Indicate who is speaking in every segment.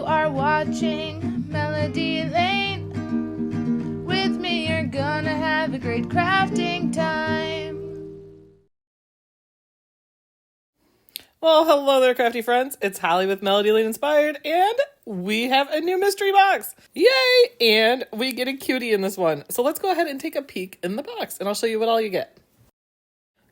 Speaker 1: You are watching Melody Lane. With me, you're gonna have a great crafting time.
Speaker 2: Well, hello there, crafty friends. It's Holly with Melody Lane Inspired, and we have a new mystery box. Yay! And we get a cutie in this one. So let's go ahead and take a peek in the box, and I'll show you what all you get.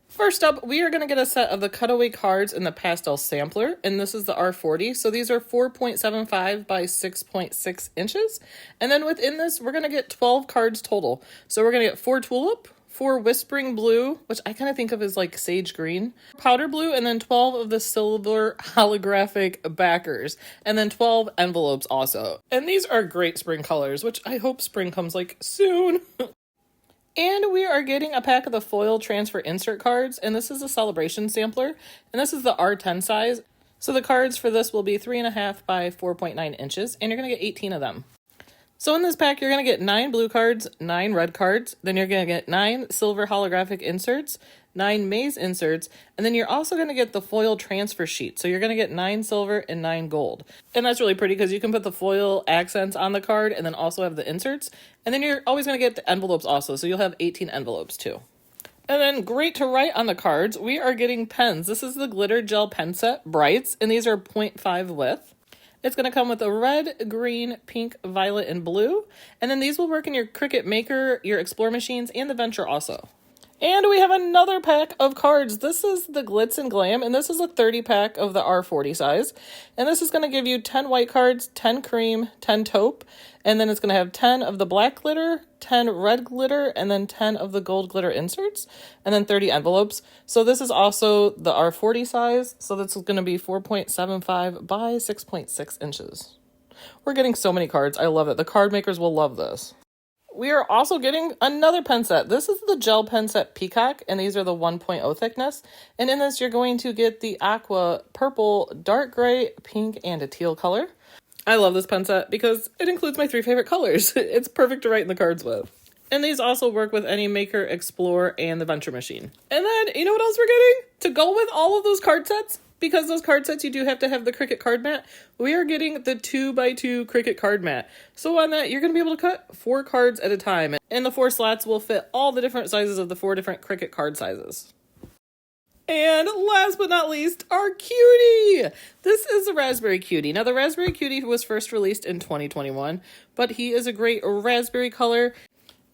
Speaker 2: First up, we are going to get a set of the cutaway cards in the pastel sampler, and this is the R40. So these are 4.75 by 6.6 inches. And then within this, we're going to get 12 cards total. So we're going to get 4 tulip, 4 whispering blue, which I kind of think of as like sage green, powder blue, and then 12 of the silver holographic backers, and then 12 envelopes also. And these are great spring colors, which I hope spring comes like soon. And we are getting a pack of the foil transfer insert cards, and this is a celebration sampler, and this is the R10 size. So the cards for this will be 3.5 by 4.9 inches, and you're going to get 18 of them. So in this pack, you're going to get 9 blue cards, 9 red cards, then you're going to get 9 silver holographic inserts, 9 maze inserts, and then you're also going to get the foil transfer sheet. So you're going to get 9 silver and 9 gold. And that's really pretty because you can put the foil accents on the card and then also have the inserts. And then you're always going to get the envelopes also, so you'll have 18 envelopes too. And then great to write on the cards, we are getting pens. This is the glitter gel pen set Brights, and these are 0.5 width. It's going to come with a red, green, pink, violet, and blue. And then these will work in your Cricut Maker, your Explore machines, and the Venture also. And we have another pack of cards. This is the Glitz and Glam, and this is a 30 pack of the R40 size. And this is going to give you 10 white cards, 10 cream, 10 taupe, and then it's going to have 10 of the black glitter, 10 red glitter, and then 10 of the gold glitter inserts, and then 30 envelopes. So this is also the R40 size, so this is going to be 4.75 by 6.6 inches. We're getting so many cards. I love it. The card makers will love this. We are also getting another pen set. This is the gel pen set Peacock, and these are the 1.0 thickness. And in this, you're going to get the aqua, purple, dark gray, pink, and a teal color. I love this pen set because it includes my 3 favorite colors. It's perfect to write in the cards with. And these also work with any Maker, Explore, and the Venture machine. And then, you know what else we're getting? To go with all of those card sets, because those card sets, you do have to have the Cricut card mat, we are getting the 2x2 Cricut card mat. So on that, you're going to be able to cut 4 cards at a time. And the 4 slots will fit all the different sizes of the 4 different Cricut card sizes. And last but not least, our cutie! This is the Raspberry Cutie. Now, the Raspberry Cutie was first released in 2021, but he is a great raspberry color.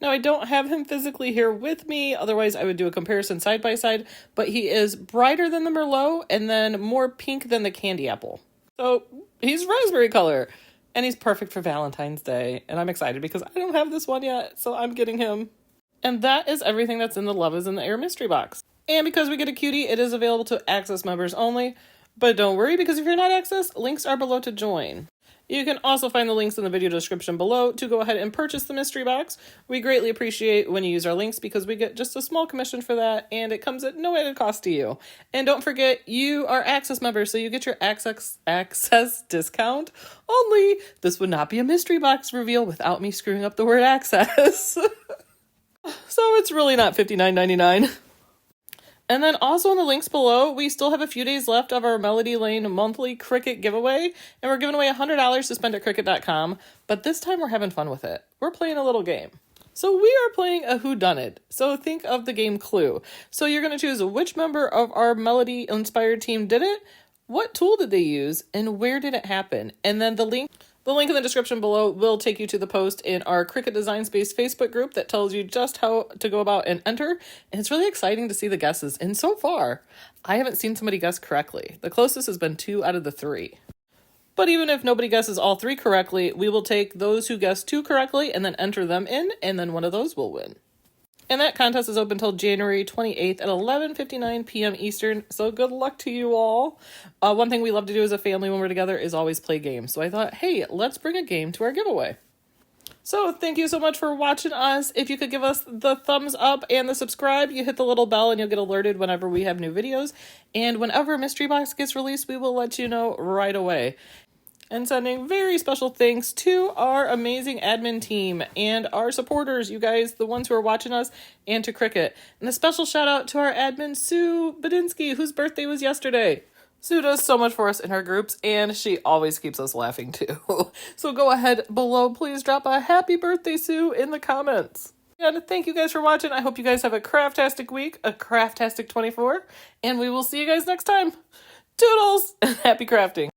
Speaker 2: Now, I don't have him physically here with me, otherwise I would do a comparison side by side, but he is brighter than the Merlot and then more pink than the Candy Apple. So, he's raspberry color, and he's perfect for Valentine's Day, and I'm excited because I don't have this one yet, so I'm getting him. And that is everything that's in the Love is in the Air mystery box. And because we get a cutie, it is available to Access members only, but don't worry because if you're not Access, links are below to join. You can also find the links in the video description below to go ahead and purchase the mystery box. We greatly appreciate when you use our links because we get just a small commission for that, and it comes at no added cost to you. And don't forget, you are Access members, so you get your access discount. Only this would not be a mystery box reveal without me screwing up the word access. So it's really not $59.99. And then also in the links below, we still have a few days left of our Melody Lane monthly Cricut giveaway, and we're giving away $100 to spend at Cricut.com, but this time we're having fun with it. We're playing a little game. So we are playing a whodunit. So think of the game Clue. So you're going to choose which member of our Melody Inspired team did it, what tool did they use, and where did it happen? And then the link in the description below will take you to the post in our Cricut Design Space Facebook group that tells you just how to go about and enter. And it's really exciting to see the guesses. And so far, I haven't seen somebody guess correctly. The closest has been 2 out of the 3. But even if nobody guesses all 3 correctly, we will take those who guess 2 correctly and then enter them in, and then one of those will win. And that contest is open until January 28th at 11:59 p.m. Eastern, so good luck to you all. One thing we love to do as a family when we're together is always play games. So I thought, hey, let's bring a game to our giveaway. So thank you so much for watching us. If you could give us the thumbs up and the subscribe, you hit the little bell and you'll get alerted whenever we have new videos. And whenever a mystery box gets released, we will let you know right away. And sending very special thanks to our amazing admin team and our supporters, you guys, the ones who are watching us, and to Cricut. And a special shout out to our admin, Sue Badinsky, whose birthday was yesterday. Sue does so much for us in her groups, and she always keeps us laughing too. So go ahead below, please drop a happy birthday, Sue, in the comments. And thank you guys for watching. I hope you guys have a craftastic week, a craftastic 24, and we will see you guys next time. Toodles and happy crafting.